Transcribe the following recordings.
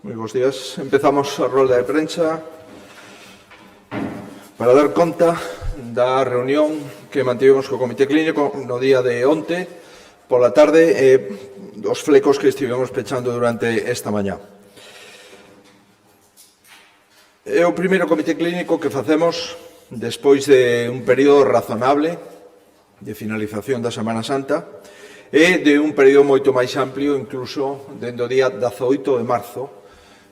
Moi bons días. Empezamos a rolda de prensa para dar conta da reunión que mantivemos co Comité Clínico no día de onte pola tarde e os flecos que estivemos pechando durante esta mañá. É o primeiro Comité Clínico que facemos despois de un período razonable de finalización da Semana Santa e de un período moito máis amplio, incluso dende o día 18 de marzo,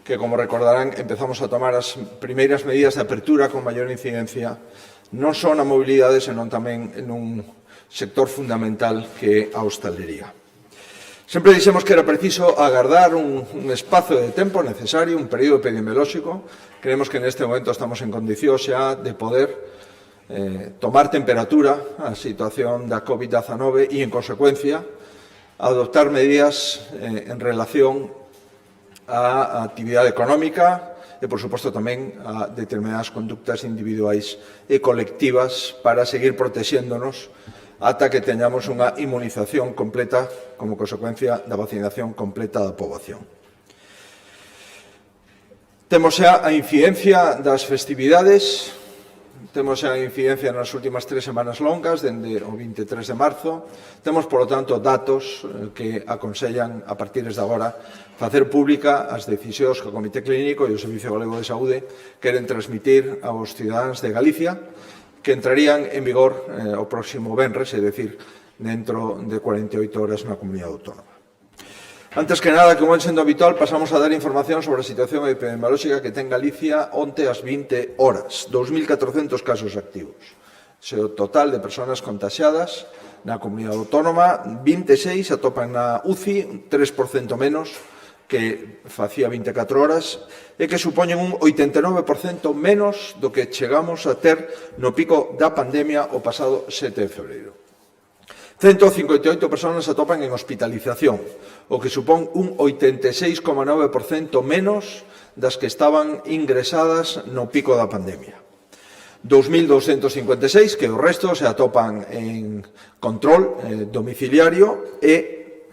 que, como recordarán, empezamos a tomar as primeiras medidas de apertura con maior incidencia non só na mobilidade, senón tamén en un sector fundamental que é a hostalería. Sempre dixemos que era preciso agardar un espazo de tempo necesario, un período epidemiolóxico. Creemos que neste momento estamos en condicións xa de poder tomar temperatura a situación da COVID-19 e, en consecuencia, adoptar medidas en relación a actividade económica e, por suposto, tamén a determinadas conductas individuais e colectivas para seguir protexéndonos ata que teñamos unha inmunización completa como consecuencia da vacinación completa da poboación. Temos xa a incidencia das festividades, temos xa a incidencia nas últimas 3 semanas longas, dende o 23 de marzo. Temos, por lo tanto, datos que aconsellan, a partir de agora, facer pública as decisións que o Comité Clínico e o Servicio Galego de Saúde queren transmitir aos cidadáns de Galicia, que entrarían en vigor o próximo venres, é dicir, dentro de 48 horas na comunidade autónoma. Antes que nada, como ven sendo habitual, pasamos a dar información sobre a situación epidemiolóxica que ten Galicia onte ás 20 horas. 2.400 casos activos. Se o total de persoas contaxiadas na comunidade autónoma, 26 atopan na UCI, 3% menos que facía 24 horas, e que supoñen un 89% menos do que chegamos a ter no pico da pandemia o pasado 7 de febreiro. 158 persoas atopan en hospitalización, o que supón un 86,9% menos das que estaban ingresadas no pico da pandemia. 2.256, que o resto se atopan en control domiciliario e,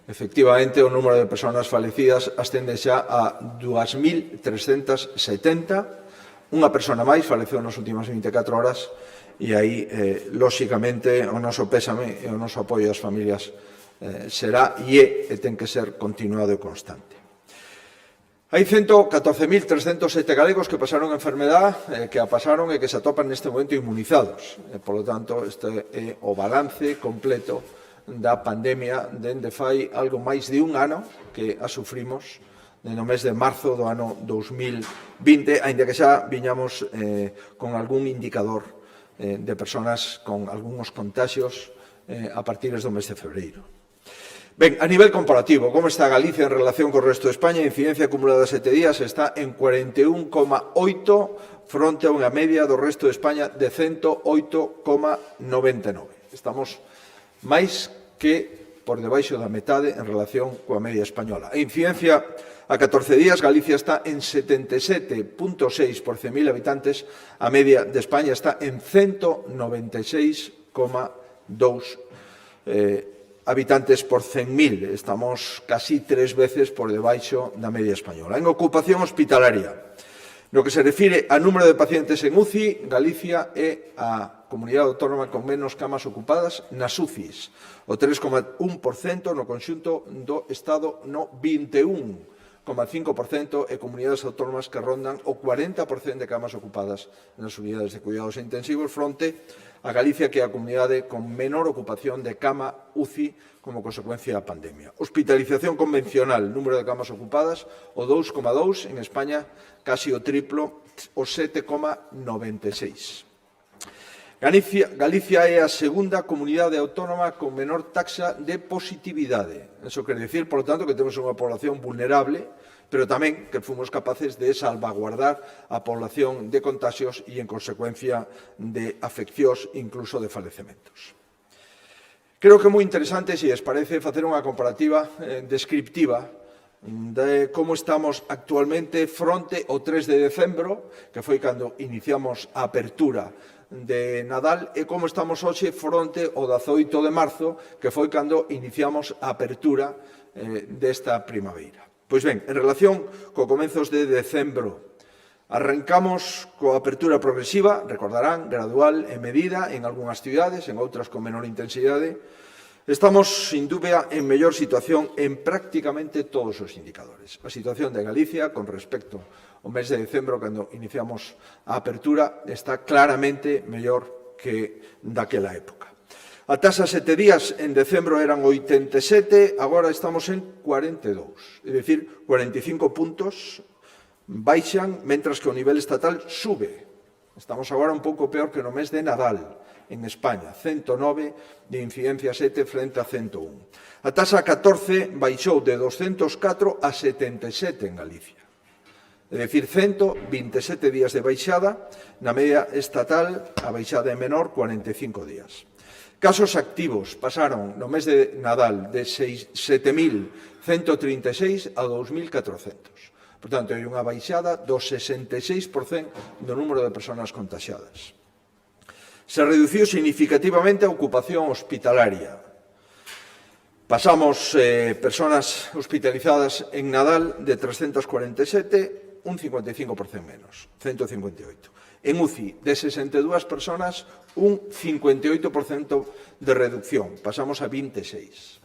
efectivamente, o número de persoas falecidas ascende xa a 2.370. Unha persona máis faleceu nas últimas 24 horas e aí, lóxicamente, o noso pésame e o noso apoio ás familias será e ten que ser continuado e constante. Hai 114.307 galegos que pasaron a enfermedade, que a pasaron e que se atopan neste momento inmunizados. Por lo tanto, este é o balance completo da pandemia dende fai algo máis de un ano que a sufrimos no mes de marzo do ano 2020, aínda que xa viñamos con algún indicador de persoas con algúns contaxios a partir do mes de febreiro. Ben, a nivel comparativo, como está Galicia en relación co resto de España? A incidencia acumulada de 7 días está en 41,8 fronte a unha media do resto de España de 108,99. Estamos máis que por debaixo da metade en relación coa media española. A incidencia a 14 días, Galicia está en 77,6 por 100.000 habitantes, a media de España está en 196,2 habitantes por 100.000. Estamos casi 3 veces por debaixo da media española. En ocupación hospitalaria, no que se refire a número de pacientes en UCI, Galicia é a comunidade autónoma con menos camas ocupadas nas UCIs, o 3,1% no conxunto do Estado, no 21,5% e comunidades autónomas que rondan o 40% de camas ocupadas nas unidades de cuidados intensivos, fronte a Galicia, que é a comunidade con menor ocupación de cama UCI como consecuencia da pandemia. Hospitalización convencional, número de camas ocupadas, o 2,2, en España casi o triplo, o 7,96. Galicia é a segunda comunidade autónoma con menor taxa de positividade. Eso quere dicir, por lo tanto, que temos unha población vulnerable, pero tamén que fomos capaces de salvaguardar a población de contagios e, en consecuencia, de afeccións, incluso de falecementos. Creo que é moi interesante, se les parece, facer unha comparativa descriptiva de como estamos actualmente fronte ao 3 de decembro, que foi cando iniciamos a apertura de Nadal, e como estamos hoxe fronte ao 18 de marzo, que foi cando iniciamos a apertura desta primavera. Pois ben, en relación co comenzos de decembro, arrancamos coa apertura progresiva, recordarán, gradual e medida en algunhas cidades, en outras con menor intensidade. Estamos, sin dúbida, en mellor situación en prácticamente todos os indicadores. A situación de Galicia, con respecto ao mes de decembro, cando iniciamos a apertura, está claramente mellor que daquela época. A taxa 7 días en decembro eran 87, agora estamos en 42, é dicir, 45 puntos baixan, mentras que o nivel estatal sube. Estamos agora un pouco peor que no mes de Nadal, en España, 109 de incidencia 7 frente a 101. A taxa 14 baixou de 204 a 77 en Galicia. É dicir, 127 días de baixada, na media estatal a baixada é menor, 45 días. Casos activos pasaron no mes de Nadal de 7.136 a 2.400. Por tanto, hai unha baixada do 66% do número de persoas contagiadas. Se reduciu significativamente a ocupación hospitalaria. Pasamos persoas hospitalizadas en Nadal de 347, un 55% menos, 158. En UCI, de 62 persoas, un 58% de reducción. Pasamos a 26.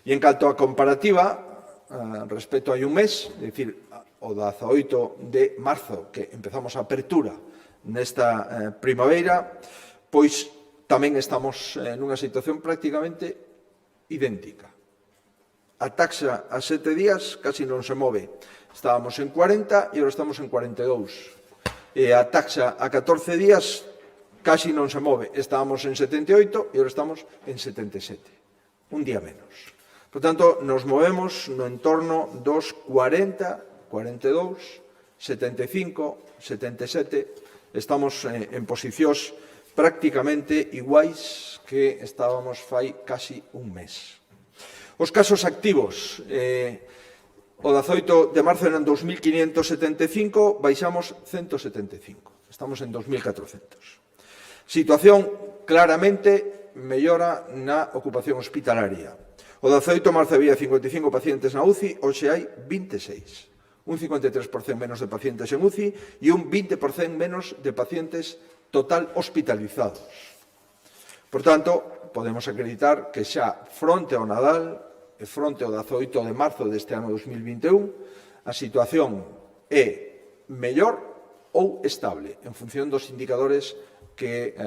E en canto a comparativa, respecto a un mes, é dicir, o 18 de marzo, que empezamos a apertura nesta primavera, pois tamén estamos nunha situación prácticamente idéntica. A taxa a 7 días casi non se move. Estábamos en 40 e agora estamos en 42. E a taxa a 14 días casi non se move. Estábamos en 78 e agora estamos en 77. Un día menos. Por tanto, nos movemos no entorno dos 40, 42, 75, 77. Estamos en posicións prácticamente iguais que estábamos fai casi un mes. Os casos activos, o 18 de marzo eran 2.575, baixamos 175. Estamos en 2.400. Situación claramente mellora na ocupación hospitalaria. O 18 de marzo había 55 pacientes na UCI, hoxe hai 26. Un 53% menos de pacientes en UCI e un 20% menos de pacientes total hospitalizados. Por tanto, podemos acreditar que xa fronte ao Nadal e fronte ao 18 de marzo deste ano 2021, a situación é mellor ou estable en función dos indicadores que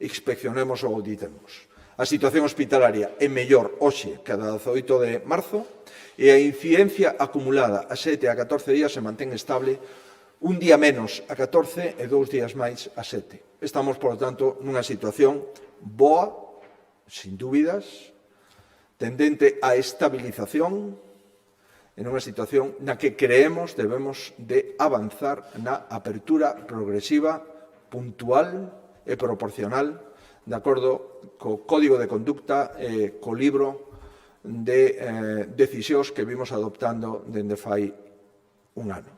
inspeccionemos ou auditemos. A situación hospitalaria é mellor hoxe que a 18 de marzo e a incidencia acumulada a 7 a 14 días se mantén estable, un día menos a 14 e 2 días máis a 7. Estamos, por lo tanto, nunha situación boa, sin dúbidas, tendente á estabilización, en unha situación na que creemos debemos de avanzar na apertura progresiva, puntual e proporcional, de acordo co Código de Conducta e co libro de decisións que vimos adoptando dende fai un ano.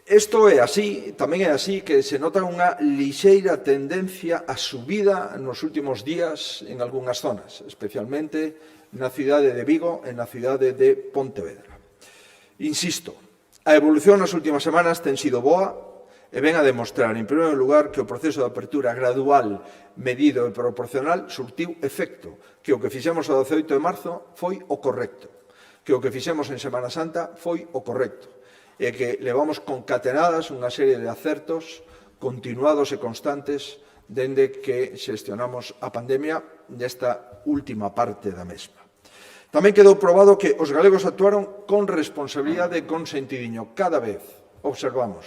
Isto é así, tamén é así que se nota unha lixeira tendencia a subida nos últimos días en algunhas zonas, especialmente na cidade de Vigo e na cidade de Pontevedra. Insisto, a evolución nas últimas semanas ten sido boa e ven a demostrar, en primeiro lugar, que o proceso de apertura gradual, medido e proporcional surtiu efecto, que o que fixemos o 18 de marzo foi o correcto, que o que fixemos en Semana Santa foi o correcto, e que levamos concatenadas unha serie de acertos continuados e constantes dende que xestionamos a pandemia nesta última parte da mesma. Tamén quedou probado que os galegos actuaron con responsabilidade e con sentidiño. Cada vez observamos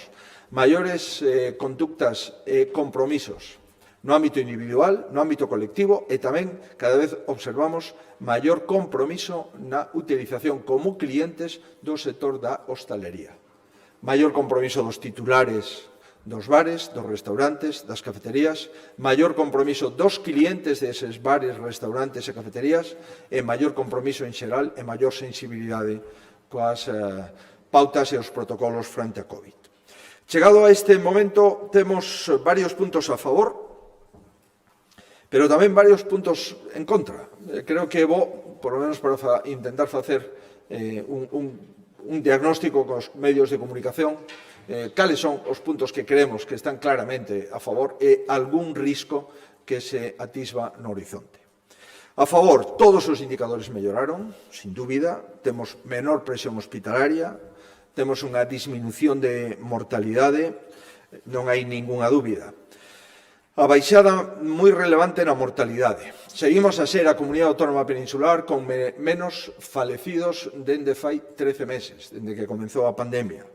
maiores conductas e compromisos no ámbito individual, no ámbito colectivo e tamén cada vez observamos maior compromiso na utilización como clientes do sector da hostalería. Maior compromiso dos titulares dos bares, dos restaurantes, das cafeterías, maior compromiso dos clientes deses bares, restaurantes e cafeterías e maior compromiso en xeral e maior sensibilidade coas pautas e os protocolos frente a COVID. Chegado a este momento, temos varios puntos a favor, pero tamén varios puntos en contra. Creo que é bo, por lo menos para intentar facer un diagnóstico cos medios de comunicación, cales son os puntos que creemos que están claramente a favor e algún risco que se atisba no horizonte. A favor, todos os indicadores melloraron, sin dúbida, temos menor presión hospitalaria, temos unha disminución de mortalidade, non hai ningunha dúbida. A baixada moi relevante na mortalidade. Seguimos a ser a comunidade autónoma peninsular con menos falecidos dende fai 13 meses, dende que comenzou a pandemia.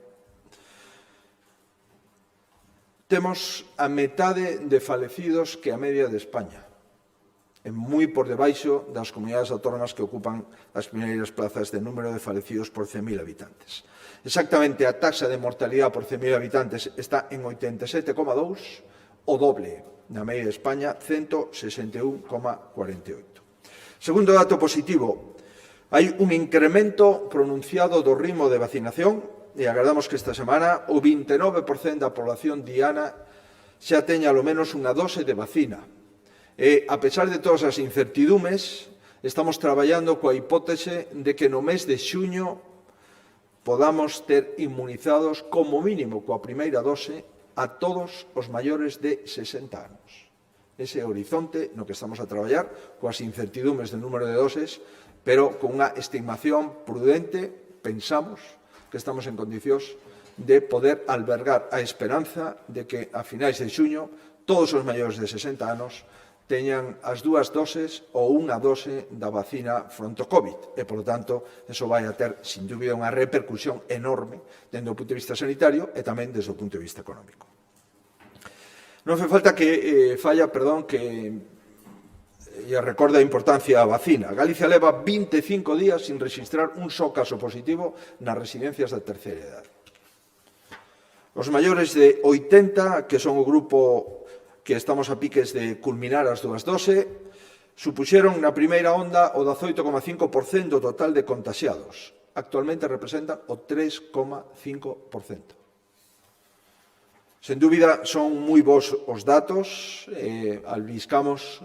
Temos a metade de falecidos que a media de España, e moi por debaixo das comunidades autónomas que ocupan as primeiras plazas de número de falecidos por 100.000 habitantes. Exactamente a taxa de mortalidade por 100.000 habitantes está en 87,2, o doble na media de España, 161,48. Segundo dato positivo, hai un incremento pronunciado do ritmo de vacinación e agardamos que esta semana o 29% da población diana xa teña ao menos unha dose de vacina. E, a pesar de todas as incertidumes, estamos traballando coa hipótese de que no mes de xuño podamos ter inmunizados como mínimo coa primeira dose a todos os maiores de 60 anos. Ese horizonte no que estamos a traballar, coas incertidumes do número de doses, pero con unha estimación prudente, pensamos que estamos en condicións de poder albergar a esperanza de que a finais de xuño todos os maiores de 60 anos teñan as dúas doses ou unha dose da vacina fronte ao COVID. E, por tanto, eso vai a ter, sin dúbida, unha repercusión enorme dende o punto de vista sanitario e tamén desde o punto de vista económico. Non fe falta que recorda a importancia da vacina. Galicia leva 25 días sin registrar un só caso positivo nas residencias da terceira idade. Os maiores de 80, que son o grupo que estamos a piques de culminar as dúas doses, supuxeron na primeira onda o 18,5% total de contaxiados. Actualmente representan o 3,5%. Sen dúbida, son moi bons os datos, albiscamos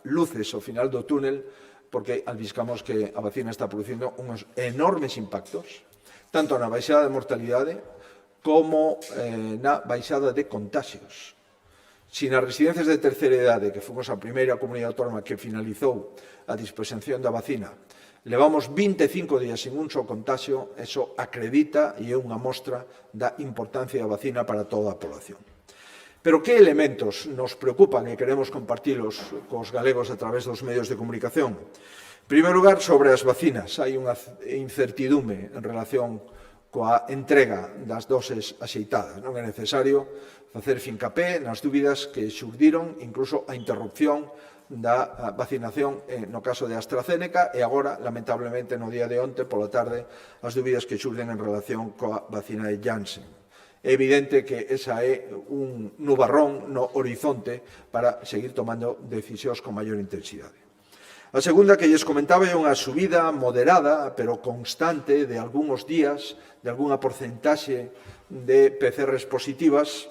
luces ao final do túnel, porque albiscamos que a vacina está producindo uns enormes impactos, tanto na baixada de mortalidade como na baixada de contaxios. Si nas residencias de terceira idade, que fomos a primeira comunidade autónoma que finalizou a dispensación da vacina, levamos 25 días sin un só contagio, eso acredita e é unha mostra da importancia da vacina para toda a población. Pero que elementos nos preocupan e queremos compartilos cos galegos a través dos medios de comunicación? En primeiro lugar, sobre as vacinas. Hai unha incertidume en relación coa entrega das doses axeitadas. Non é necesario facer fincapé nas dúbidas que xurdiron, incluso a interrupción da vacinación no caso de AstraZeneca e agora, lamentablemente, no día de onte, pola tarde, as dúbidas que xurden en relación coa vacina de Janssen. É evidente que esa é un nubarrón no horizonte para seguir tomando decisións con maior intensidade. A segunda que lles comentaba é unha subida moderada, pero constante, de algúns días, de algunha porcentaxe de PCRs positivas.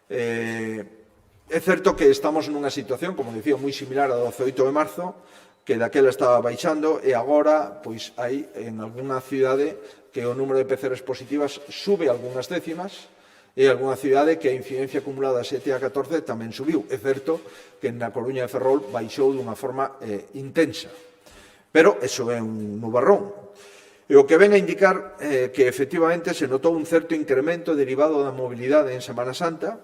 É certo que estamos nunha situación, como dicía, moi similar a 18 de marzo, que daquela estaba baixando e agora, pois, hai en algunha cidade que o número de PCRs positivas sube algunhas décimas e algunha cidade que a incidencia acumulada 7 a 14 tamén subiu. É certo que na Coruña de Ferrol baixou dunha forma intensa, pero eso é un nubarrón. E o que ven a indicar que efectivamente se notou un certo incremento derivado da mobilidade en Semana Santa,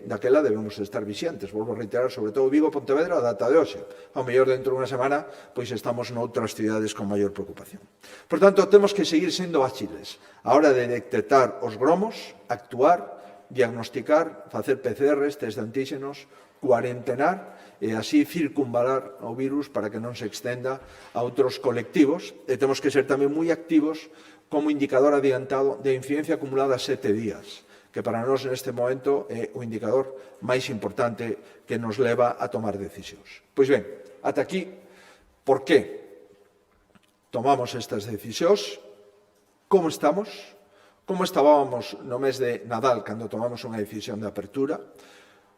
daquela debemos estar vixiantes. Volvo a reiterar, sobre todo Vigo e Pontevedra, a data de hoxe. Ao mellor dentro dunha semana, pois estamos noutras cidades con maior preocupación. Por tanto, temos que seguir sendo áxiles a hora de detectar os gromos, actuar, diagnosticar, facer PCRs, test de antíxenos, cuarentenar e así circunvalar o virus para que non se extenda a outros colectivos. E temos que ser tamén moi activos como indicador adiantado de incidencia acumulada a 7 días, que para nós neste momento é o indicador máis importante que nos leva a tomar decisións. Pois ben, ata aquí, por que tomamos estas decisións? Como estamos? Como estábamos no mes de Nadal cando tomamos unha decisión de apertura?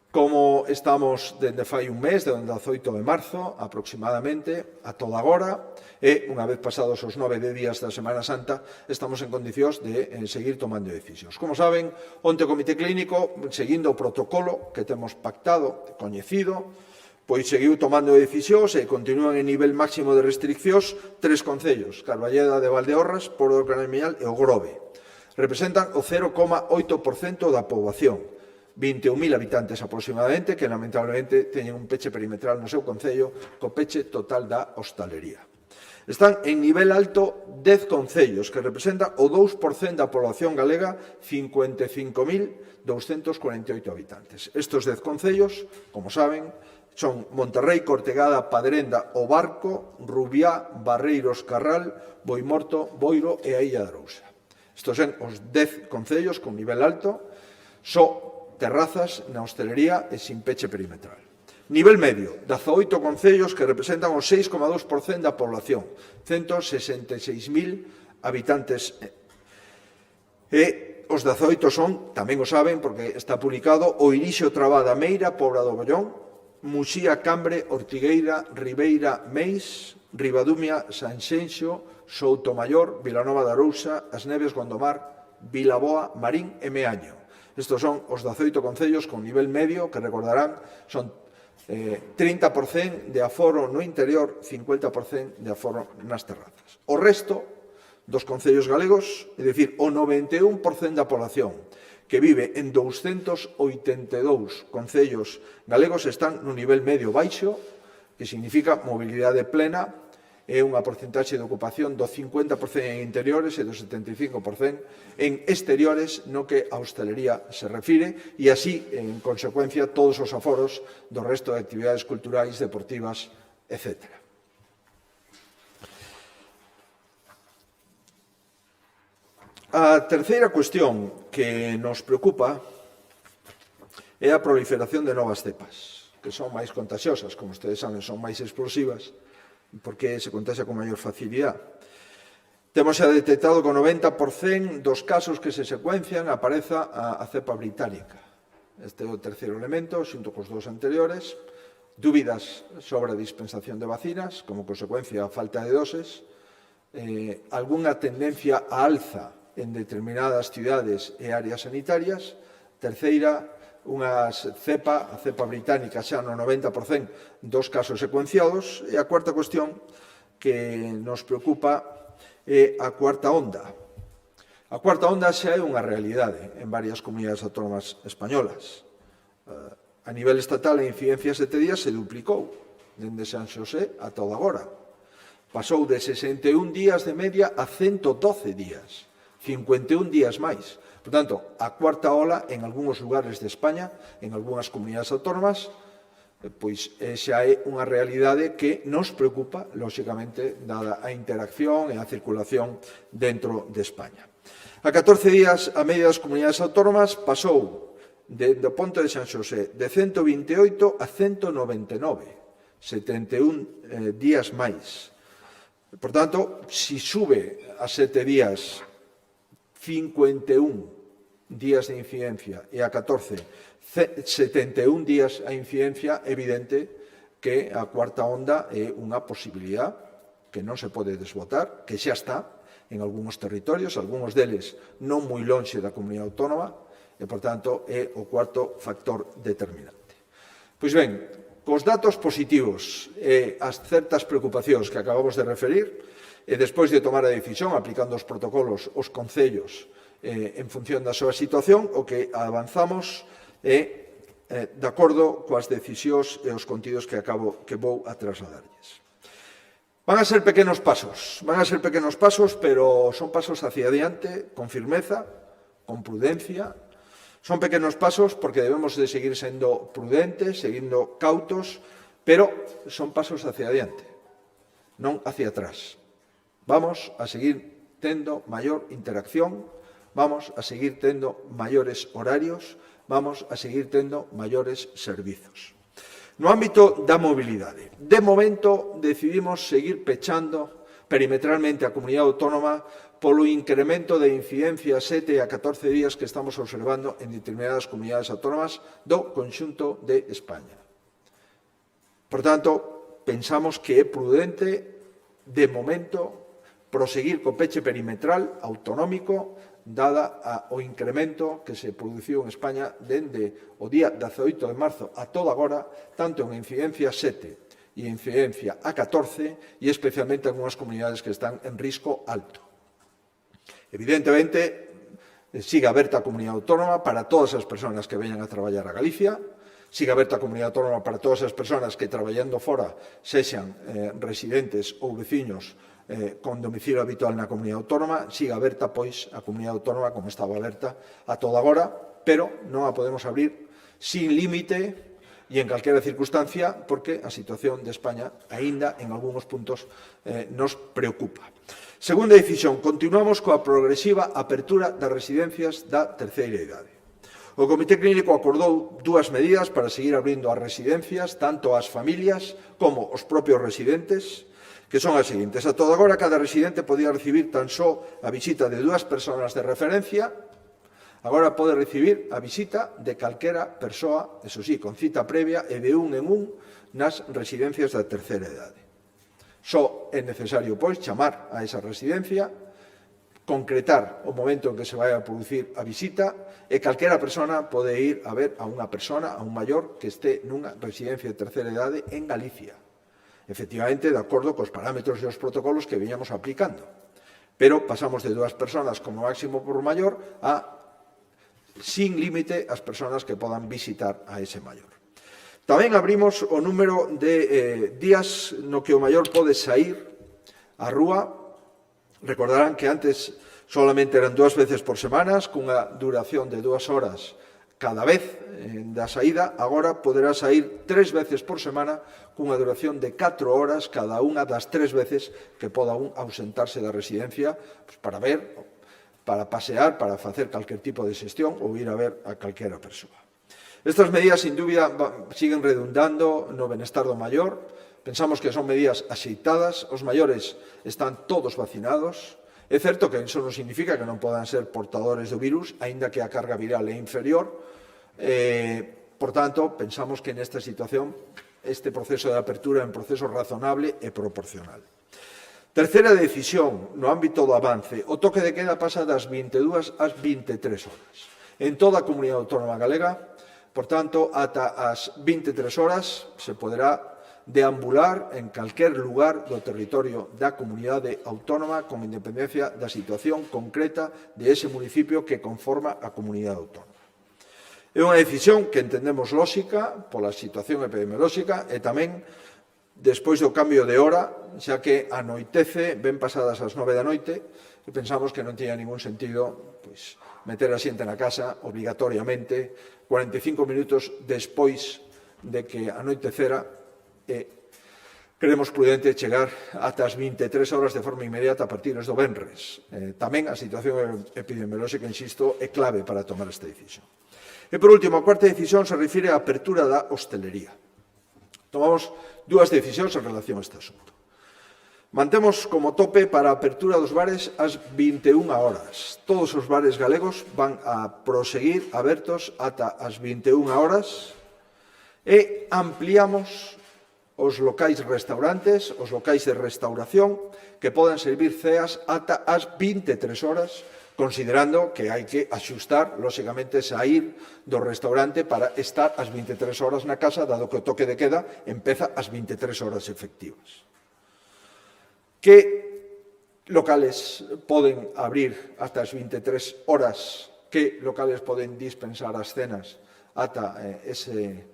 Como estamos dende fai un mes, dende o 18 de marzo aproximadamente, a toda agora, e unha vez pasados os 9 días da Semana Santa, estamos en condicións de seguir tomando decisións. Como saben, onte o Comité Clínico, seguindo o protocolo que temos pactado, coñecido, pois seguiu tomando decisións e continúan en nivel máximo de restriccións 3 concellos, Carballeda de Valdeorras, Porto do Canamiñal e o Grove. Representan o 0,8% da poboación. 21.000 habitantes aproximadamente que lamentablemente teñen un peche perimetral no seu concello co peche total da hostalería. Están en nivel alto 10 concellos que representan o 2% da población galega, 55.248 habitantes. Estos 10 concellos, como saben, son Monterrei, Cortegada, Padrenda, O Barco, Rubiá, Barreiros, Carral, Boimorto, Boiro e a Illa de Arousa. Estos son os 10 concellos con nivel alto, só terrazas na hostelería e sin peche perimetral. Nivel medio, 18 concellos que representan o 6,2% da población, 166.000 habitantes. E os 18 son, tamén o saben, porque está publicado, o Irixo, Trabada, Meira, Pobra do Bollón, Muxía, Cambre, Ortigueira, Ribeira, Meis, Ribadumia, Sanxenxo, Soutomayor, Vilanova de Arousa, As Neves, Gondomar, Vilaboa, Marín e Meaño. Estos son os 18 concellos con nivel medio, que recordarán, son 30% de aforo no interior, 50% de aforo nas terrazas. O resto dos concellos galegos, é dicir, o 91% da población que vive en 282 concellos galegos están no nivel medio baixo, que significa mobilidade plena, é unha porcentaxe de ocupación do 50% en interiores e do 75% en exteriores no que a hostelería se refire e así, en consecuencia, todos os aforos do resto de actividades culturais, deportivas, etc. A terceira cuestión que nos preocupa é a proliferación de novas cepas, que son máis contaxiosas, como ustedes saben, son máis explosivas, porque se contagia con maior facilidade. Temos xa detectado que o 90% dos casos que se secuencian apareza a cepa británica. Este é o terceiro elemento, xunto cos dous anteriores. Dúbidas sobre a dispensación de vacinas, como consecuencia a falta de doses. Algúnha tendencia a alza en determinadas cidades e áreas sanitarias. Terceira, a cepa británica xa no 90% dos casos secuenciados. E a cuarta cuestión que nos preocupa é a cuarta onda. A cuarta onda xa é unha realidade en varias comunidades autónomas españolas. A nivel estatal, a incidencia 7 días se duplicou dende San Xosé ata o de agora. Pasou de 61 días de media a 112 días, 51 días máis. Por tanto, a cuarta ola en algúns lugares de España, en algunhas comunidades autónomas, pois xa é unha realidade que nos preocupa, lóxicamente, dada a interacción e a circulación dentro de España. A 14 días, a media das comunidades autónomas pasou do ponto de San Xosé de 128 a 199, 71 días máis. Por tanto, si sube a 7 días 51 días de incidencia e a 14, 71 días a incidencia, evidente que a cuarta onda é unha posibilidad que non se pode desbotar, que xa está en algúns territorios, algúns deles non moi lonxe da comunidade autónoma, e, por tanto, é o cuarto factor determinante. Pois ben, cos datos positivos e as certas preocupacións que acabamos de referir, e despois de tomar a decisión, aplicando os protocolos, os concellos, en función da súa situación, o que avanzamos é de acordo coas decisións e os contidos que vou a trasladarlles. Van a ser pequenos pasos, pero son pasos hacia adiante, con firmeza, con prudencia, Son pequenos pasos porque debemos de seguir sendo prudentes, seguindo cautos, pero son pasos hacia adiante, non hacia atrás. Vamos a seguir tendo maior interacción, vamos a seguir tendo maiores horarios, vamos a seguir tendo maiores servizos. No ámbito da mobilidade, de momento decidimos seguir pechando perimetralmente a comunidade autónoma polo incremento de incidencia 7 a 14 días que estamos observando en determinadas comunidades autónomas do conxunto de España. Por tanto, pensamos que é prudente, de momento, proseguir co peche perimetral autonómico dada o incremento que se produciu en España dende o día 18 de marzo a toda agora, tanto en incidencia 7 e incidencia a 14 e especialmente en algunhas comunidades que están en risco alto. Evidentemente, siga aberta a comunidade autónoma para todas as persoas que veñan a traballar a Galicia, siga aberta a comunidade autónoma para todas as persoas que traballando fora sexan residentes ou veciños con domicilio habitual na comunidade autónoma, siga aberta, pois, a comunidade autónoma como estaba aberta a toda agora, pero non a podemos abrir sin límite e en calquera circunstancia porque a situación de España aínda en algúns puntos nos preocupa. Segunda decisión, continuamos coa progresiva apertura das residencias da terceira idade. O Comité Clínico acordou dúas medidas para seguir abrindo as residencias, tanto ás familias como aos propios residentes, que son as seguintes. A toda agora, cada residente podía recibir tan só a visita de 2 persoas de referencia, agora pode recibir a visita de calquera persoa, eso sí, con cita previa e de un en un nas residencias da terceira idade. Só é necesario, pois, chamar a esa residencia, concretar o momento en que se vai a producir a visita e calquera persona pode ir a ver a unha persona, a un maior que este nunha residencia de terceira idade en Galicia. Efectivamente, de acordo cos parámetros e os protocolos que veñamos aplicando. Pero pasamos de 2 personas como máximo por maior a sin límite as persoas que podan visitar a ese maior. Tamén abrimos o número de días no que o maior pode sair á rúa. Recordarán que antes solamente eran 2 veces por semana, cunha duración de 2 horas cada vez da saída. Agora poderá sair 3 veces por semana cunha duración de 4 horas cada unha das 3 veces que poda un ausentarse da residencia para ver, para pasear, para facer calquer tipo de xestión ou ir a ver a calquera persoa. Estas medidas, sin dúbida, siguen redundando no benestar do maior. Pensamos que son medidas axeitadas. Os maiores están todos vacinados. É certo que iso non significa que non podan ser portadores do virus, aínda que a carga viral é inferior. Por tanto, pensamos que nesta situación este proceso de apertura é un proceso razonable e proporcional. Terceira decisión no ámbito do avance. O toque de queda pasa das 22 ás 23 horas. En toda a comunidade autónoma galega, por tanto, ata as 23 horas se poderá deambular en calquer lugar do territorio da comunidade autónoma con independencia da situación concreta de ese municipio que conforma a comunidade autónoma. É unha decisión que entendemos lóxica pola situación epidemiolóxica e tamén despois do cambio de hora, xa que anoitece ben pasadas as 9 da noite e pensamos que non tiña ningún sentido meter a xente na casa obrigatoriamente 45 minutos despois de que anoitecera e creemos prudente chegar ata as 23 horas de forma inmediata a partir do venres. Tamén a situación epidemiolóxica, insisto, é clave para tomar esta decisión. E, por último, a cuarta decisión se refire á apertura da hostelería. Tomamos 2 decisións en relación a este asunto. Mantemos como tope para a apertura dos bares as 21 horas. Todos os bares galegos van a proseguir abertos ata as 21 horas e ampliamos os locais restaurantes, os locais de restauración que poden servir ceas ata as 23 horas, considerando que hai que axustar, lóxicamente, sair do restaurante para estar as 23 horas na casa, dado que o toque de queda empeza as 23 horas efectivas. Que locales poden abrir hasta as 23 horas? Que locales poden dispensar as cenas ata ese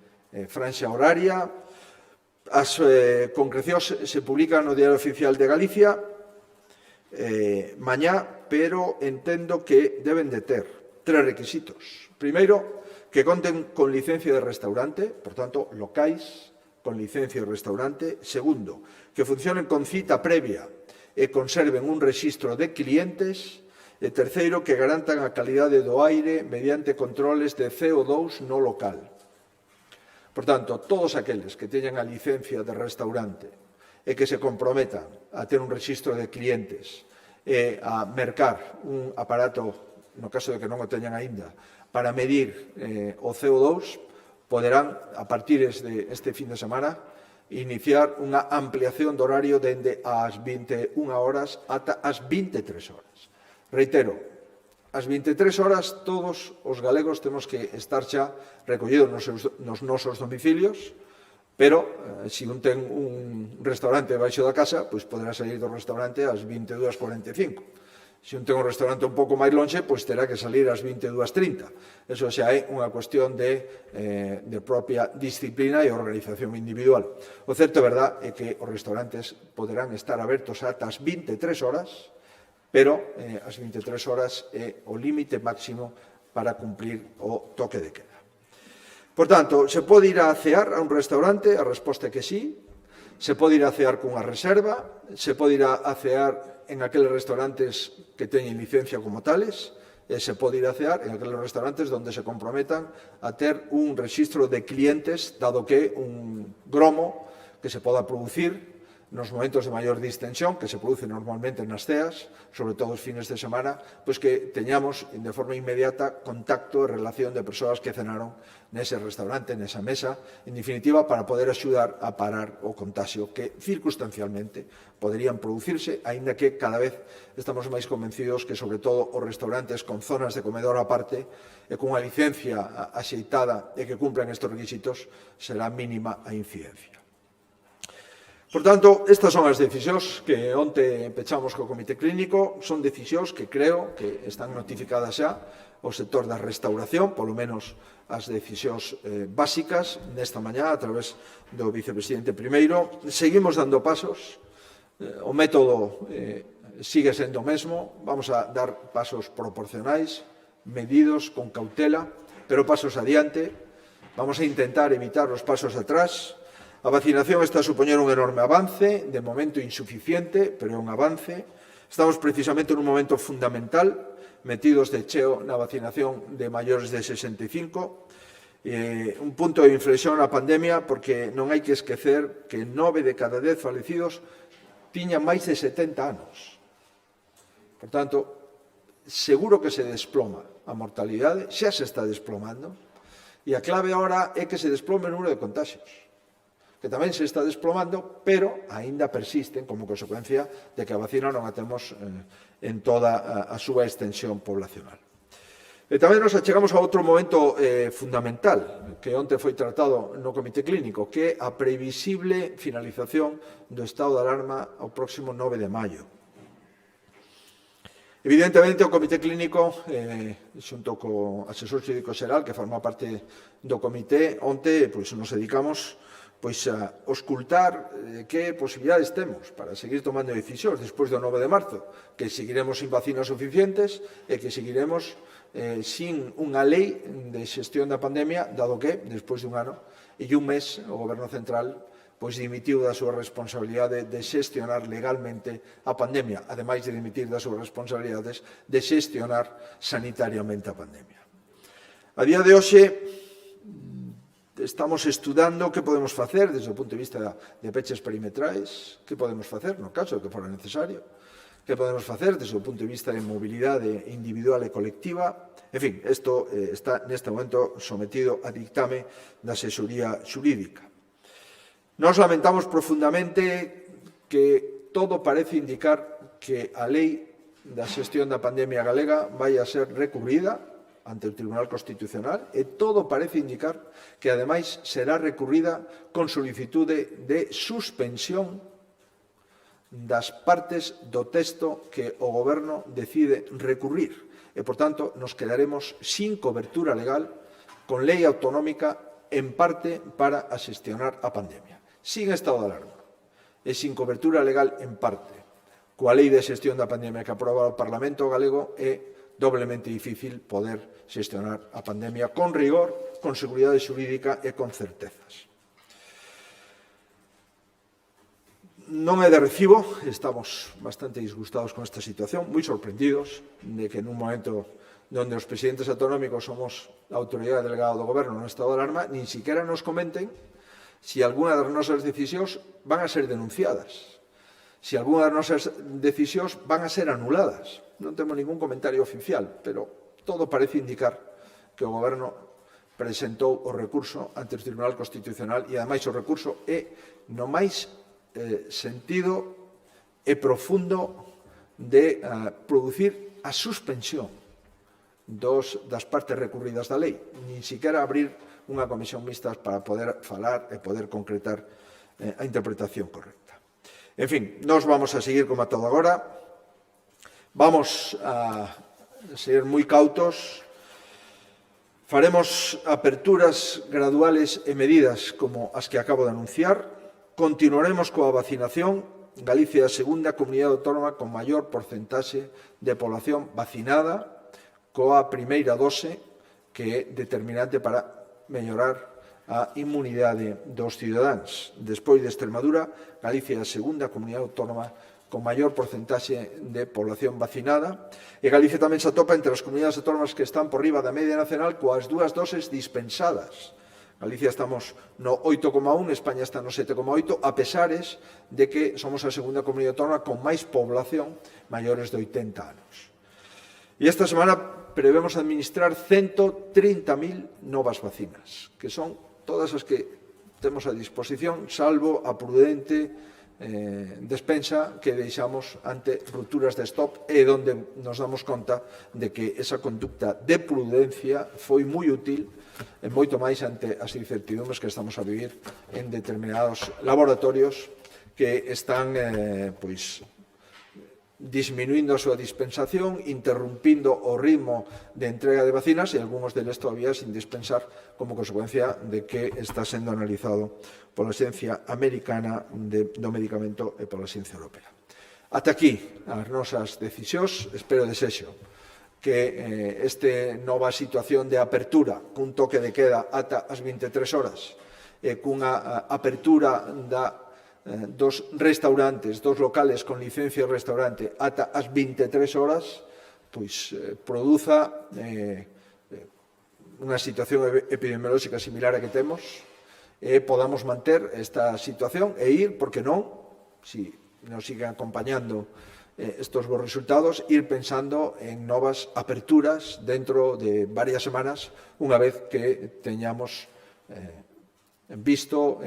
franxa horaria? As concrecións se publican no Diario Oficial de Galicia mañá, pero entendo que deben de ter tres requisitos. Primeiro, que conten con licencia de restaurante, por tanto, locais con licencia de restaurante. Segundo, que funcionen con cita previa e conserven un rexistro de clientes. E terceiro, que garantan a calidade do aire mediante controles de CO2 no local. Por tanto, todos aqueles que teñan a licencia de restaurante e que se comprometan a ter un rexistro de clientes e a mercar un aparato, no caso de que non o teñan aínda, para medir o CO2, poderán, a partir deste fin de semana, iniciar unha ampliación do horario dende as 21 horas ata as 23 horas. Reitero, ás 23 horas todos os galegos temos que estar xa recollidos nos nosos domicilios, pero se un ten un restaurante baixo da casa, pois poderá salir do restaurante ás 22:45. Se un ten un restaurante un pouco máis lonxe, pois terá que salir ás 22:30. Eso xa é unha cuestión de propia disciplina e organización individual. O certo é verdad é que os restaurantes poderán estar abertos ata as 23 horas, pero as 23 horas é o límite máximo para cumplir o toque de queda. Por tanto, se pode ir a cear a un restaurante? A resposta é que sí. Se pode ir a cear cunha reserva, se pode ir a cear en aqueles restaurantes que teñen licencia como tales, e se pode ir a cear en aqueles restaurantes onde se comprometan a ter un rexistro de clientes, dado que un gromo que se poda producir nos momentos de maior distensión, que se produce normalmente nas ceas, sobre todo os fines de semana, pois que teñamos de forma inmediata contacto e relación de persoas que cenaron nese restaurante, nesa mesa, en definitiva, para poder axudar a parar o contagio que circunstancialmente poderían producirse, aínda que cada vez estamos máis convencidos que, sobre todo, os restaurantes con zonas de comedor aparte e con unha licencia axeitada e que cumplan estes requisitos, será mínima a incidencia. Por tanto, estas son as decisións que onte pechamos co Comité Clínico. Son decisións que creo que están notificadas xa ao sector da restauración, polo menos as decisións básicas nesta mañá a través do vicepresidente primeiro. Seguimos dando pasos. O método sigue sendo o mesmo. Vamos a dar pasos proporcionais, medidos con cautela, pero pasos adiante. Vamos a intentar evitar os pasos atrás. A vacinación está a supoñer un enorme avance, de momento insuficiente, pero é un avance. Estamos precisamente nun momento fundamental, metidos de cheo na vacinación de maiores de 65, un punto de inflexión na pandemia, porque non hai que esquecer que 9 de cada 10 falecidos tiñan máis de 70 anos. Por tanto, seguro que se desploma a mortalidade, xa se está desplomando, e a clave agora é que se desplome o número de contagios, que tamén se está desplomando, pero aínda persisten como consecuencia de que a vacina non a temos en toda a súa extensión poblacional. E tamén nos achegamos a outro momento fundamental, que onte foi tratado no Comité Clínico, que é a previsible finalización do estado de alarma ao próximo 9 de maio. Evidentemente, o Comité Clínico, xunto co asesor xurídico xeral, que forma parte do comité, onte nos dedicamos a auscultar que posibilidades temos para seguir tomando decisións despois do 9 de marzo, que seguiremos sin vacinas suficientes e que seguiremos sin unha lei de xestión da pandemia, dado que, despois dun ano e un mes, o Goberno Central dimitiu da súa responsabilidade de xestionar legalmente a pandemia, ademais de dimitir das súas responsabilidades de xestionar sanitariamente a pandemia. A día de hoxe, estamos estudando que podemos facer desde o punto de vista de peches perimetrais, que podemos facer no caso de que fora necesario, que podemos facer desde o punto de vista de mobilidade individual e colectiva. En fin, isto está neste momento sometido a dictame da asesoría xurídica. Nós lamentamos profundamente que todo parece indicar que a lei da xestión da pandemia galega vai a ser recurrida ante o Tribunal Constitucional e todo parece indicar que, ademais, será recurrida con solicitude de suspensión das partes do texto que o Goberno decide recurrir. E, por tanto, nos quedaremos sin cobertura legal con lei autonómica en parte para a xestionar a pandemia. Sin estado de alarma e sin cobertura legal en parte coa lei de xestión da pandemia que aproba o Parlamento galego e doblemente difícil poder xestionar a pandemia con rigor, con seguridade xurídica e con certezas. Non é de recibo, estamos bastante disgustados con esta situación, moi sorprendidos de que nun momento onde os presidentes autonómicos somos a autoridade delegada do goberno no estado de alarma, nin siquiera nos comenten si alguna das nosas decisións van a ser denunciadas, si alguna das nosas decisións van a ser anuladas. Non temos ningún comentario oficial, pero todo parece indicar que o goberno presentou o recurso ante o Tribunal Constitucional e, ademais, o recurso é no máis sentido e profundo de producir a suspensión das partes recurridas da lei, nin siquiera abrir unha comisión mixta para poder falar e poder concretar a interpretación correcta. En fin, nós vamos a seguir como a todo agora, vamos a ser moi cautos, faremos aperturas graduales e medidas como as que acabo de anunciar. Continuaremos coa vacinación. Galicia é a segunda comunidade autónoma con maior porcentaxe de población vacinada coa primeira dose, que é determinante para mellorar a inmunidade dos cidadáns. Despois de Extremadura, Galicia é a segunda comunidade autónoma con maior porcentaxe de población vacinada, e Galicia tamén se atopa entre as comunidades autónomas que están por riba da media nacional coas dúas doses dispensadas. Galicia estamos no 8,1, España está no 7,8, a pesares de que somos a segunda comunidade autónoma con máis población maiores de 80 anos. E esta semana prevemos administrar 130.000 novas vacinas, que son todas as que temos a disposición, salvo a prudente despensa que deixamos ante rupturas de stop, e onde nos damos conta de que esa conducta de prudencia foi moi útil e moito máis ante as incertidumbres que estamos a vivir en determinados laboratorios que están disminuindo a súa dispensación, interrumpindo o ritmo de entrega de vacinas, e algúns deles todavía sin dispensar como consecuencia de que está sendo analizado pola Xencia Americana do Medicamento e pola Xencia Europea. Ata aquí as nosas decisións. Espero e desexo que esta nova situación de apertura cun toque de queda ata as 23 horas e cunha apertura dos restaurantes, dos locales con licencia de restaurante ata as 23 horas, pois produza unha situación epidemiolóxica similar a que temos e podamos manter esta situación e ir, porque non, si nos siguen acompañando estos bons resultados, ir pensando en novas aperturas dentro de varias semanas, unha vez que teñamos visto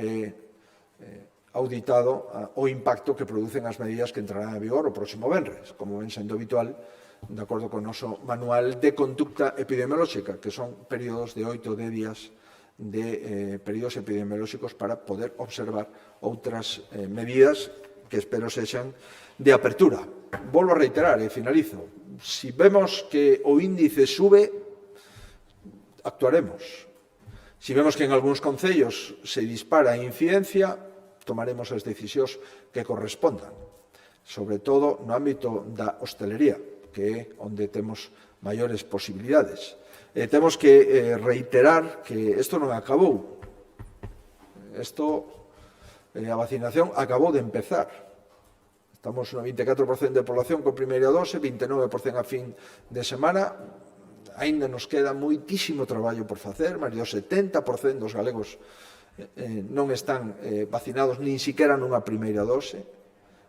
auditado o impacto que producen as medidas que entrarán en vigor o próximo venres, como ven sendo habitual, de acordo con o noso manual de conducta epidemiolóxica, que son períodos de 8 ou 10 días de períodos epidemiolóxicos para poder observar outras medidas que espero sexan de apertura. Volvo a reiterar e finalizo. Si vemos que o índice sube, actuaremos. Si vemos que en algúns concellos se dispara a incidencia, tomaremos as decisións que correspondan, sobre todo no ámbito da hostelería, que é onde temos maiores posibilidades. Temos que reiterar que isto non acabou. A vacinación acabou de empezar. Estamos no 24% de población con primeira dose, 29% a fin de semana. Ainda nos queda moitísimo traballo por facer, máis do 70% dos galegos non están vacinados nin siquiera nunha primeira dose.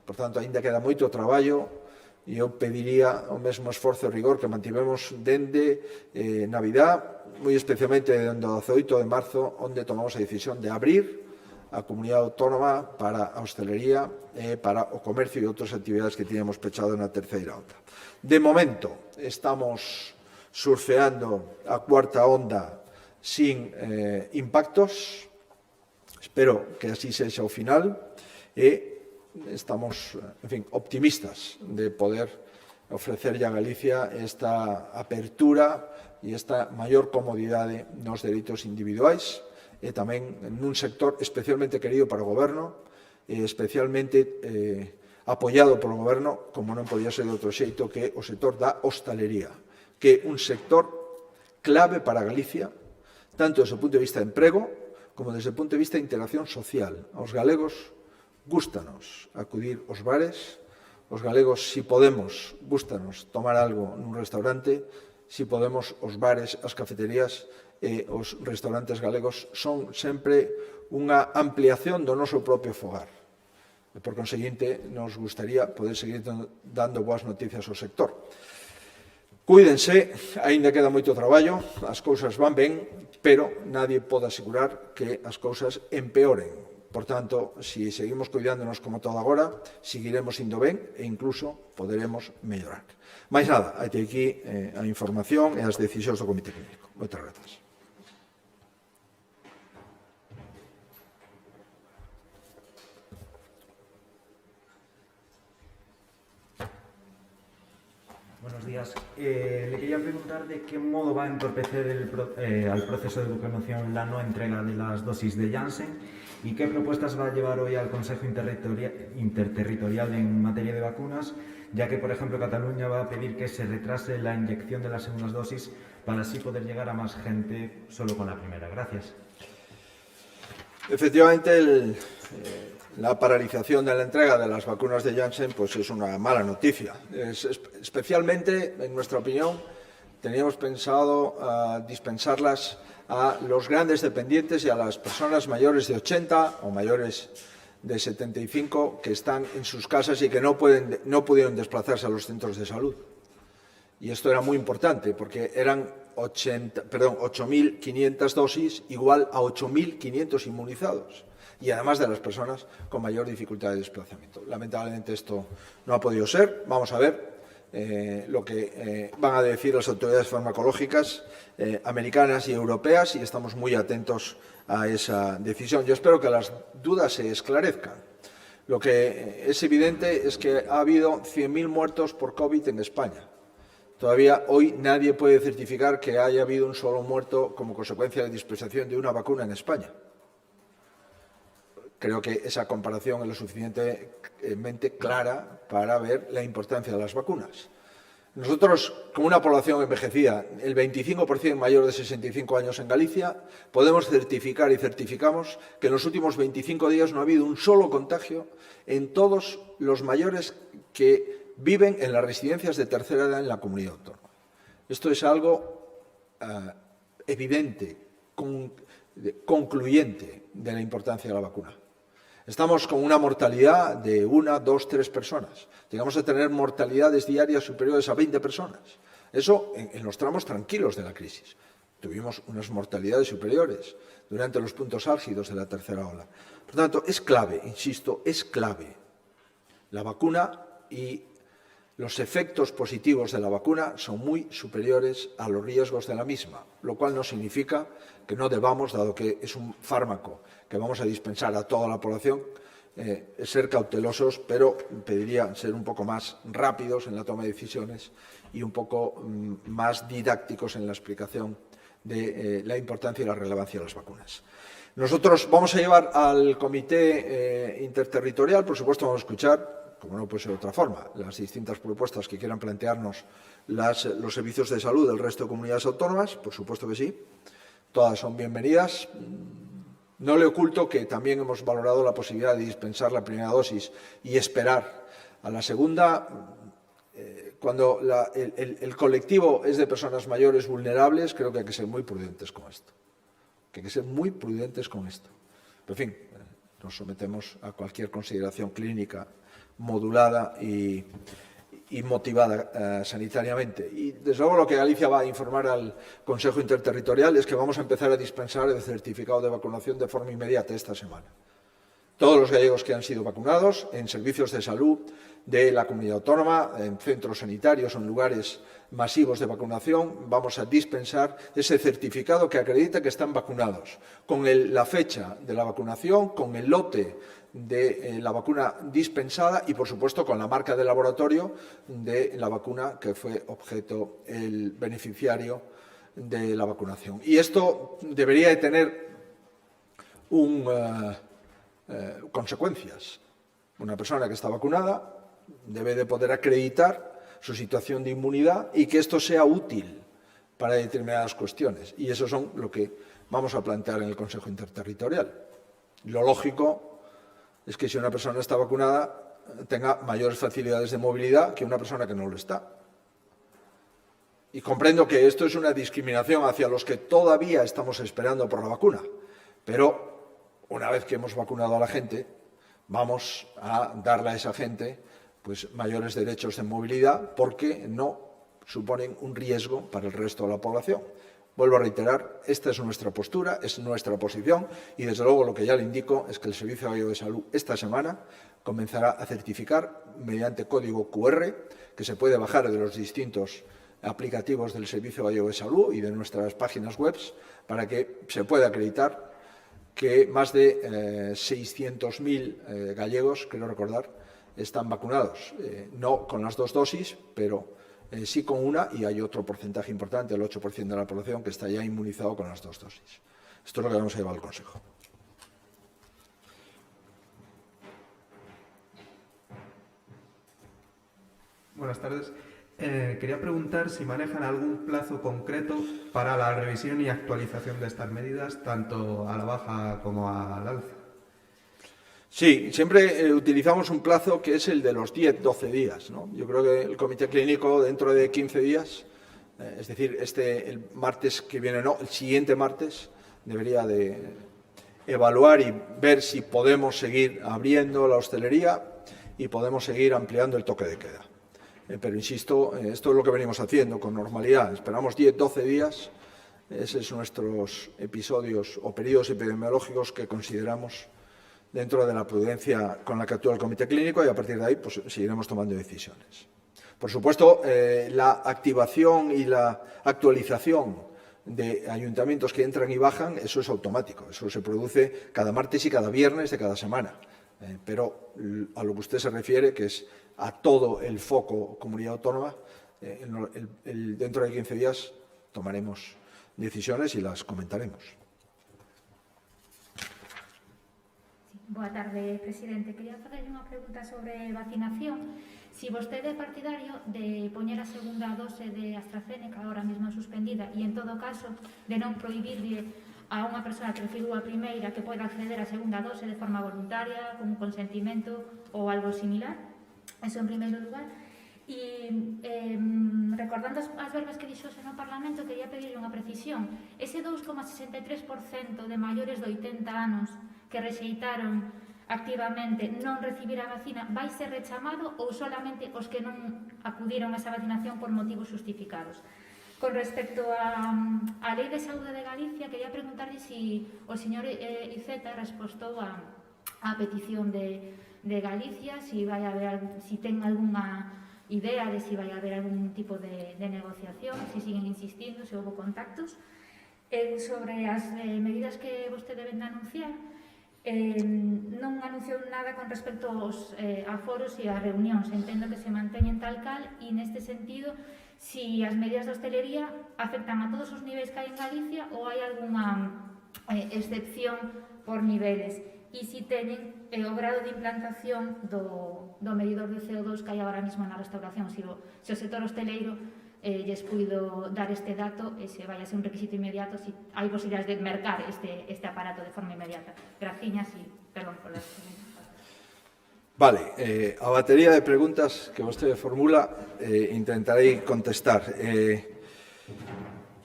Por tanto, ainda queda moito traballo e eu pediría o mesmo esforzo e rigor que mantivemos dende Navidad, moi especialmente dende o 18 de marzo, onde tomamos a decisión de abrir a comunidade autónoma para a hostelería e para o comercio e outras actividades que tiñamos pechado na terceira onda. De momento, estamos surfeando a cuarta onda sin impactos. Espero que así sexa o final e estamos, en fin, optimistas de poder ofrecerlle a Galicia esta apertura e esta maior comodidade nos dereitos individuais e tamén nun sector especialmente querido para o goberno e especialmente apoiado polo goberno, como non podía ser de outro xeito, que é o sector da hostalería, que un sector clave para Galicia, tanto desde o punto de vista de emprego como desde o punto de vista de integración social. Aos galegos gústanos acudir aos bares, os galegos, si podemos, gústanos tomar algo nun restaurante, si podemos, os bares, as cafeterías e os restaurantes galegos son sempre unha ampliación do noso propio fogar. E, por conseguinte, nos gustaría poder seguir dando boas noticias ao sector. Cuídense, aínda queda moito traballo, as cousas van ben, pero nadie pode asegurar que as cousas empeoren. Por tanto, se seguimos cuidándonos como todo agora, seguiremos indo ben e incluso poderemos mellorar. Mais nada, hai aquí a información e as decisións do Comité Clínico. Moitas grazas. Buenos días. Le quería preguntar de qué modo va a entorpecer al proceso de vacunación la no entrega de las dosis de Janssen y qué propuestas va a llevar hoy al Consejo Interterritorial en materia de vacunas, ya que, por ejemplo, Cataluña va a pedir que se retrase la inyección de las segundas dosis para así poder llegar a más gente solo con la primera. Gracias. Efectivamente, la paralización de la entrega de las vacunas de Janssen pues es una mala noticia. Especialmente, en nuestra opinión, teníamos pensado dispensarlas a los grandes dependientes y a las personas mayores de 80 o mayores de 75 que están en sus casas y que no pudieron desplazarse a los centros de salud. Y esto era muy importante porque eran 8.500 dosis igual a 8.500 inmunizados. Y además de las personas con mayor dificultad de desplazamiento. Lamentablemente esto no ha podido ser. Vamos a ver lo que van a decir las autoridades farmacológicas americanas y europeas y estamos muy atentos a esa decisión. Yo espero que las dudas se esclarezcan. Lo que es evidente es que ha habido 100.000 muertos por COVID en España. Todavía hoy nadie puede certificar que haya habido un solo muerto como consecuencia de la dispensación de una vacuna en España. Creo que esa comparación es lo suficientemente clara para ver la importancia de las vacunas. Nosotros, como una población envejecida, el 25% mayor de 65 años en Galicia, podemos certificar y certificamos que en los últimos 25 días no ha habido un solo contagio en todos los mayores que viven en las residencias de tercera edad en la comunidad autónoma. Esto es algo evidente, concluyente de la importancia de la vacuna. Estamos con una mortalidad de 1, 2, 3 personas. Llegamos a tener mortalidades diarias superiores a 20 personas. Eso en los tramos tranquilos de la crisis. Tuvimos unas mortalidades superiores durante los puntos álgidos de la tercera ola. Por tanto, es clave, insisto, es clave la vacuna y los efectos positivos de la vacuna son muy superiores a los riesgos de la misma, lo cual no significa que no debamos, dado que es un fármaco que vamos a dispensar a toda la población, ser cautelosos, pero pediría ser un poco más rápidos en la toma de decisiones y un poco más didácticos en la explicación de la importancia y la relevancia de las vacunas. Nosotros vamos a llevar al Comité Interterritorial, por supuesto vamos a escuchar, como no puede ser de otra forma, las distintas propuestas que quieran plantearnos los servicios de salud del resto de comunidades autónomas, por supuesto que sí, todas son bienvenidas. No le oculto que también hemos valorado la posibilidad de dispensar la primera dosis y esperar a la segunda. Cuando el colectivo es de personas mayores vulnerables, creo que hay que ser muy prudentes con esto. Que hay que ser muy prudentes con esto. Pero, en fin, nos sometemos a cualquier consideración clínica modulada y motivada sanitariamente. Y, desde luego, lo que Galicia va a informar al Consejo Interterritorial es que vamos a empezar a dispensar el certificado de vacunación de forma inmediata esta semana. Todos los gallegos que han sido vacunados en servicios de salud de la comunidad autónoma, en centros sanitarios o en lugares masivos de vacunación, vamos a dispensar ese certificado que acredita que están vacunados, con la fecha de la vacunación, con el lote de la vacuna dispensada y, por supuesto, con la marca de laboratorio de la vacuna que fue objeto el beneficiario de la vacunación. Y esto debería de tener consecuencias. Una persona que está vacunada debe de poder acreditar su situación de inmunidad y que esto sea útil para determinadas cuestiones. Y eso son lo que vamos a plantear en el Consejo Interterritorial. Lo lógico es que si una persona está vacunada tenga mayores facilidades de movilidad que una persona que no lo está. Y comprendo que esto es una discriminación hacia los que todavía estamos esperando por la vacuna, pero una vez que hemos vacunado a la gente, vamos a darle a esa gente pues, mayores derechos de movilidad porque no suponen un riesgo para el resto de la población. Vuelvo a reiterar, esta es nuestra postura, es nuestra posición y, desde luego, lo que ya le indico es que el Servicio Gallego de Salud esta semana comenzará a certificar mediante código QR que se puede bajar de los distintos aplicativos del Servicio Gallego de Salud y de nuestras páginas web para que se pueda acreditar que más de 600.000 gallegos, creo recordar, están vacunados. No con las 2 dosis, pero sí con una, y hay otro porcentaje importante, el 8% de la población, que está ya inmunizado con las 2 dosis. Esto es lo que vamos a llevar al Consejo. Buenas tardes. Quería preguntar si manejan algún plazo concreto para la revisión y actualización de estas medidas, tanto a la baja como al alza. Sí, siempre utilizamos un plazo que es el de los 10-12 días, ¿no? Yo creo que el Comité Clínico dentro de 15 días, es decir, el martes que viene, no, el siguiente martes, debería de evaluar y ver si podemos seguir abriendo la hostelería y podemos seguir ampliando el toque de queda. Pero insisto, esto es lo que venimos haciendo con normalidad. Esperamos 10-12 días. Esos son nuestros episodios o periodos epidemiológicos que consideramos dentro de la prudencia con la que actúa el Comité Clínico y a partir de ahí pues, seguiremos tomando decisiones. Por supuesto, la activación y la actualización de ayuntamientos que entran y bajan, eso es automático. Eso se produce cada martes y cada viernes de cada semana. Pero a lo que usted se refiere, que es a todo el foco comunidad autónoma, dentro de 15 días tomaremos decisiones y las comentaremos. Boa tarde, presidente. Quería facerlle unha pregunta sobre vacinación. Si vostede é partidario de poñer a segunda dose de AstraZeneca ahora mesmo suspendida e, en todo caso, de non prohibirle a unha persoa que recibiu a primeira que poida acceder á segunda dose de forma voluntaria, con un consentimento ou algo similar. Eso en primeiro lugar. E recordando as verbas que dixose no Parlamento, quería pedirle unha precisión. Ese 2,63% de maiores de 80 anos que rexeitaron activamente non recibir a vacina vai ser rechamado ou solamente os que non acudiron a esa vacinación por motivos justificados? Con respecto á Lei de Saúde de Galicia, quería preguntarlle se o señor Iceta respostou a petición de Galicia, si ten algunha idea de si vai haber algún tipo de negociación, si siguen insistindo, se houve contactos. Sobre as medidas que vostede ven de anunciar, non anunciou nada con respecto aos aforos e ás reunións. Entendo que se manteñen tal cal e, neste sentido, si as medidas de hostelería afectan a todos os niveis que hai en Galicia ou hai algunha excepción por niveles. E si teñen o grado de implantación do medidor de CO2 que hai agora mesmo na restauración, se o sector hosteleiro lles puido dar este dato e se vai a ser un requisito inmediato, se hai posibilidades de mercar este aparato de forma inmediata. Graciñas e perdón por las preguntas. Vale, a batería de preguntas que vostede formula intentarei contestar.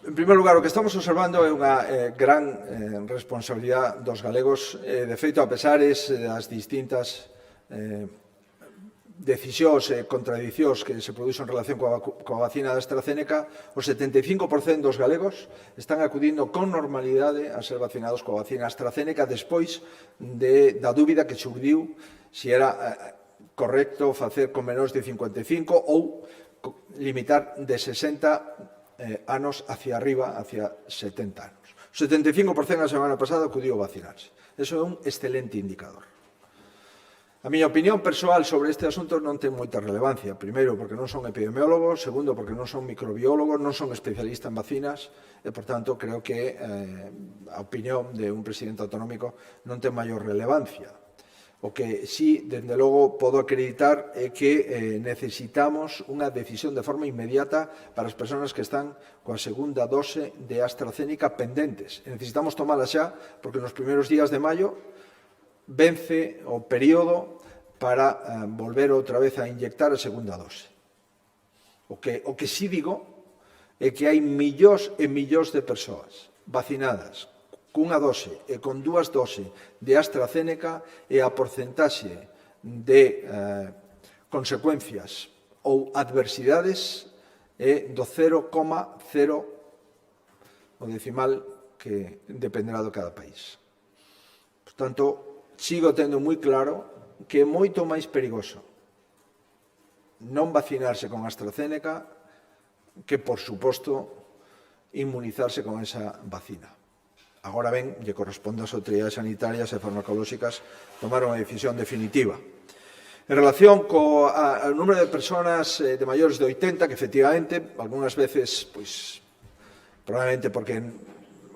En primer lugar, o que estamos observando é unha gran responsabilidade dos galegos. De feito, a pesares das distintas decisións e contradicións que se produxen en relación coa vacina da AstraZeneca, o 75% dos galegos están acudindo con normalidade a ser vacinados coa vacina AstraZeneca despois da dúbida que xurdiu se era correcto facer con menores de 55 ou limitar de 60 anos hacia arriba, hacia 70 anos. O 75% a semana pasada acudiu a vacunarse. Eso é un excelente indicador. A miña opinión persoal sobre este asunto non ten moita relevancia. Primeiro, porque non son epidemiólogos. Segundo, porque non son microbiólogos, non son especialistas en vacinas. E, por tanto, creo que a opinión de un presidente autonómico non ten maior relevancia. O que sí, dende logo, podo acreditar é que necesitamos unha decisión de forma inmediata para as persoas que están coa segunda dose de AstraZeneca pendentes. Necesitamos tomala xa, porque nos primeiros días de maio vence o período para volver outra vez a inyectar a segunda dose. O que sí digo é que hai millóns e millóns de persoas vacinadas cunha dose e con dúas doses de AstraZeneca e a porcentaxe de consecuencias ou adversidades é do 0,0 o decimal que dependerá de cada país. Por tanto, sigo tendo moi claro que é moito máis perigoso non vacinarse con AstraZeneca que, por suposto, inmunizarse con esa vacina. Agora ben, lle corresponde ás autoridades sanitarias e farmacolóxicas tomar unha decisión definitiva. En relación ao número de persoas de maiores de 80, que efectivamente, algunhas veces, pois, probablemente porque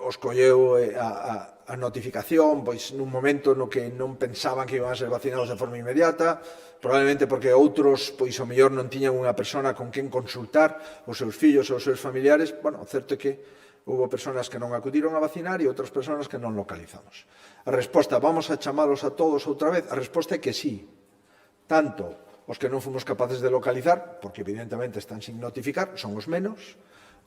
os colleu a notificación, pois nun momento no que non pensaban que iban a ser vacinados de forma inmediata, probablemente porque outros, pois, ao mellor non tiñan unha persona con quen consultar os seus fillos ou os seus familiares. Bueno, o certo é que houve persoas que non acudiron a vacinar e outras persoas que non localizamos. A resposta, vamos a chamalos a todos outra vez? A resposta é que sí. Tanto os que non fomos capaces de localizar, porque evidentemente están sin notificar, son os menos,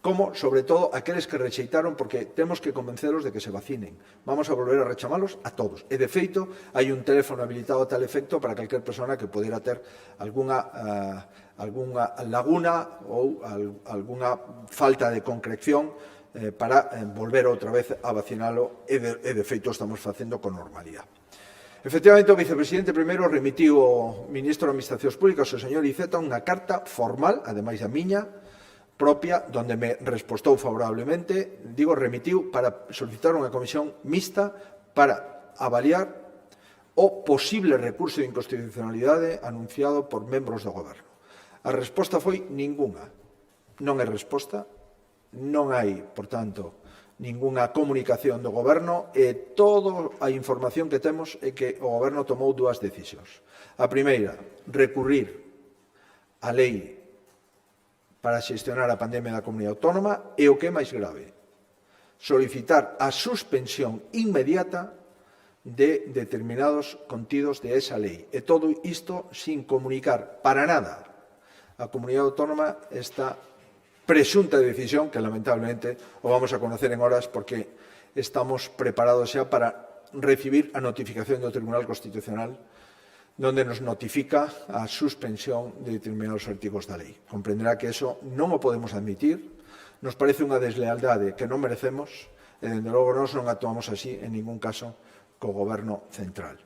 como, sobre todo, aqueles que rexeitaron, porque temos que convencelos de que se vacinen. Vamos a volver a rechamalos a todos. E, de feito, hai un teléfono habilitado a tal efecto para calquer persona que pudera ter algunha laguna ou algunha falta de concreción para volver outra vez a vacinalo e de feito estamos facendo con normalidade. Efectivamente, o vicepresidente primeiro remitiu ao ministro de Administracións Públicas, o señor Iceta, unha carta formal, ademais da miña, propia, donde me respostou favorablemente, remitiu para solicitar unha comisión mixta para avaliar o posible recurso de inconstitucionalidade anunciado por membros do goberno. A resposta foi ningunha. Non é resposta. Non hai, por tanto, ningunha comunicación do Goberno e toda a información que temos é que o Goberno tomou dúas decisións. A primeira, recurrir a lei para xestionar a pandemia da Comunidade Autónoma e o que é máis grave, solicitar a suspensión inmediata de determinados contidos de esa lei. E todo isto sin comunicar para nada a Comunidade Autónoma esta presunta decisión que lamentablemente o vamos a conocer en horas porque estamos preparados xa para recibir a notificación do Tribunal Constitucional donde nos notifica a suspensión de determinados artigos da lei. Comprenderá que eso non o podemos admitir, nos parece unha deslealdade que non merecemos e, dende logo, nós non actuamos así en ningún caso co Goberno central.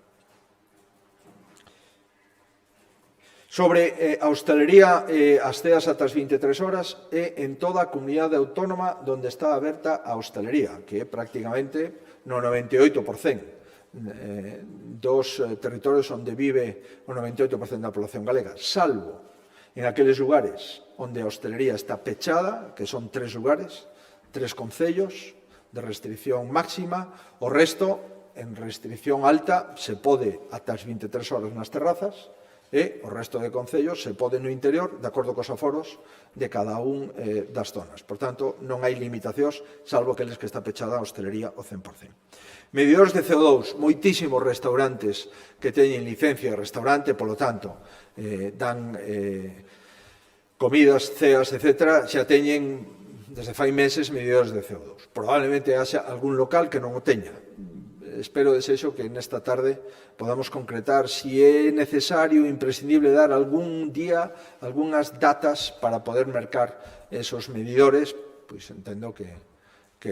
Sobre a hostalería e as ceas ata as 23 horas é en toda a comunidade autónoma onde está aberta a hostalería, que é prácticamente no 98%. Dos territorios onde vive o 98% da población galega, salvo en aqueles lugares onde a hostalería está pechada, que son 3 lugares, 3 concellos de restricción máxima, o resto en restricción alta se pode ata as 23 horas nas terrazas, e o resto de concellos se pode no interior, de acordo cos aforos de cada un das zonas. Por tanto, non hai limitacións, salvo aqueles que está pechada a hostelería ao 100%. Medidores de CO2, moitísimos restaurantes que teñen licencia de restaurante, polo tanto, dan comidas, ceas, etc., xa teñen, desde fai meses, medidores de CO2. Probablemente haxa algún local que non o teña. Espero, desexo, que nesta tarde podamos concretar si é necesario, imprescindible, dar algún día, algunhas datas para poder mercar esos medidores, pois entendo que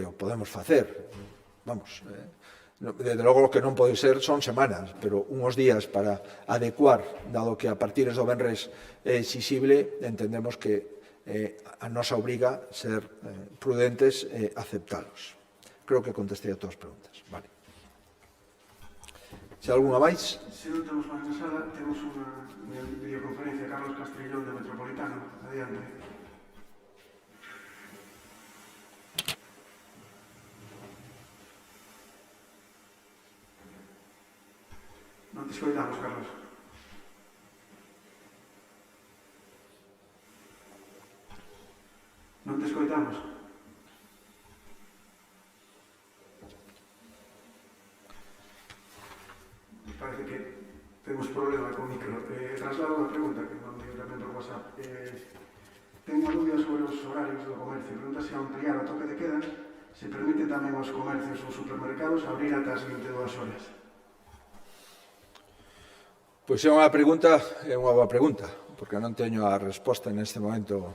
o podemos facer. Vamos, desde logo o que non pode ser son semanas, pero unhos días para adecuar, dado que a partir do venres é exixible, entendemos que a nosa obriga ser prudentes e aceptalos. Creo que contestei a todas as preguntas. Vale. Se alguna máis? Se non temos máis na sala, temos unha videoconferencia. Carlos Castrillón, de Metropolitano. Adiante. Non te escoitamos, Carlos. Non te escoitamos. Parece que temos problema con micro. Traslado unha pregunta que mandei tamén por WhatsApp. Tengo unha dúbida sobre os horarios do comercio. Pregunta se ampliar o toque de queda se permite tamén aos comercios ou supermercados abrir ata as 22 horas. Pois é unha boa pregunta, porque non teño a resposta neste momento,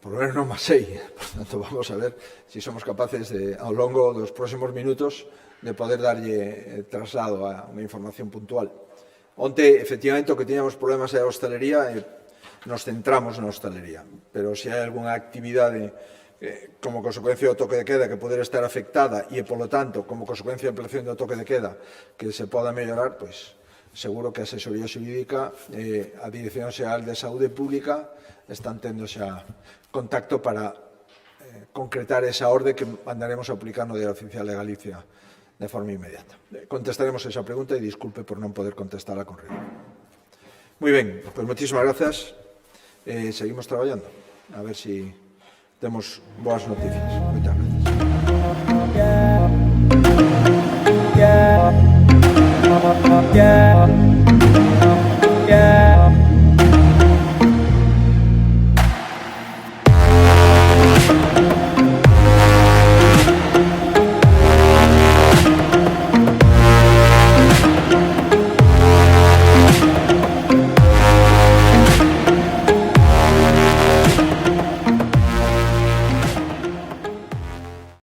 por lo menos non má sei, por tanto vamos a ver se somos capaces de, ao longo dos próximos minutos, de poder darlle traslado a unha información puntual. Onte, efectivamente, o que tiñamos problemas é a hostelería e nos centramos na hostelería, pero se hai algunha actividade como consecuencia do toque de queda que poder estar afectada e, polo tanto, como consecuencia da ampliación do toque de queda que se poda mellorar, pois seguro que a asesoría xurídica e a Dirección Xeral de Saúde Pública están tendo xa contacto para concretar esa orde que mandaremos a aplicar no Diario Oficial de Galicia de forma inmediata. Contestaremos esa pregunta e disculpe por non poder contestarla con rigor. Moi ben, pois moitísimas grazas. Seguimos traballando. A ver se temos boas noticias. Moitas grazas.